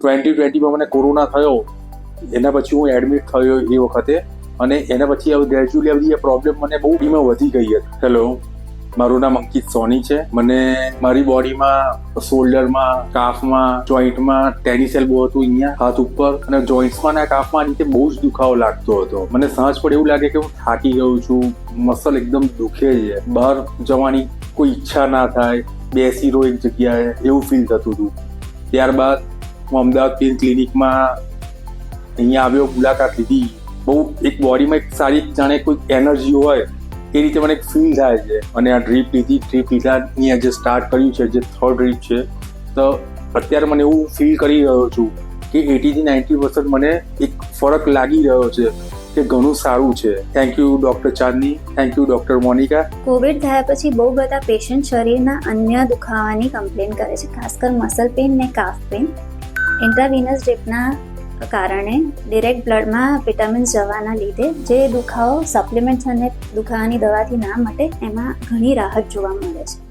2020માં મને કોરોના થયો, એના પછી હું એડમિટ થયો એ વખતે, અને એના પછી હવે ગ્રેજ્યુઅલી બધી પ્રોબ્લેમ મને બહુ ડીમાં વધી ગઈ હતી. હેલો, મારું નામ અંકિત સોની છે. મને મારી બોડીમાં શોલ્ડરમાં, કાફમાં, જોઈન્ટમાં ટેનિસેલ બહુ હતું અહીંયા હાથ ઉપર, અને જોઈન્ટ્સમાં અને કાફમાં રીતે બહુ જ દુખાવો લાગતો હતો. મને સાંજ પડે એવું લાગે કે હું થાકી ગયો છું, મસલ એકદમ દુખે છે, બહાર જવાની કોઈ ઈચ્છા ના થાય, બેસી રહો એક જગ્યાએ એવું ફીલ થતું હતું. ત્યારબાદ હું અમદાવાદ પેઇન ક્લિનિકમાં અહીંયા આવ્યો, મુલાકાત લીધી. બહુ એક બોડીમાં એક સારી જાણે કોઈ એનર્જી હોય એ રીતે મને એક ફીલ થાય છે. અને આ ડ્રીપ લીધી, ડ્રીપ લીધાની જે સ્ટાર્ટ કર્યું છે, જે 3rd ડ્રીપ છે, તો અત્યારે મને એવું ફીલ કરી રહ્યો છું કે 80-90% મને એક ફરક લાગી રહ્યો છે, કે ઘણું સારું છે. Thank you doctor Chandni, thank you doctor Monica. Covid થયા પછી બહુ બધા પેશન્ટ શરીરના અન્ય દુખાવાની કમ્પ્લેન કરે છે, ખાસ કર મસલ પેઇન ને કાફ પેઇન. ઇન્ટ્રાવિનસ ડ્રીપના કારણે ડિરેક્ટ બ્લડમાં વિટામિન્સ જવાના લીધે જે દુખાવો સપ્લિમેન્ટ્સ અને દુખાવાની દવાથી ના મટે, એમાં ઘણી રાહત જોવા મળે છે.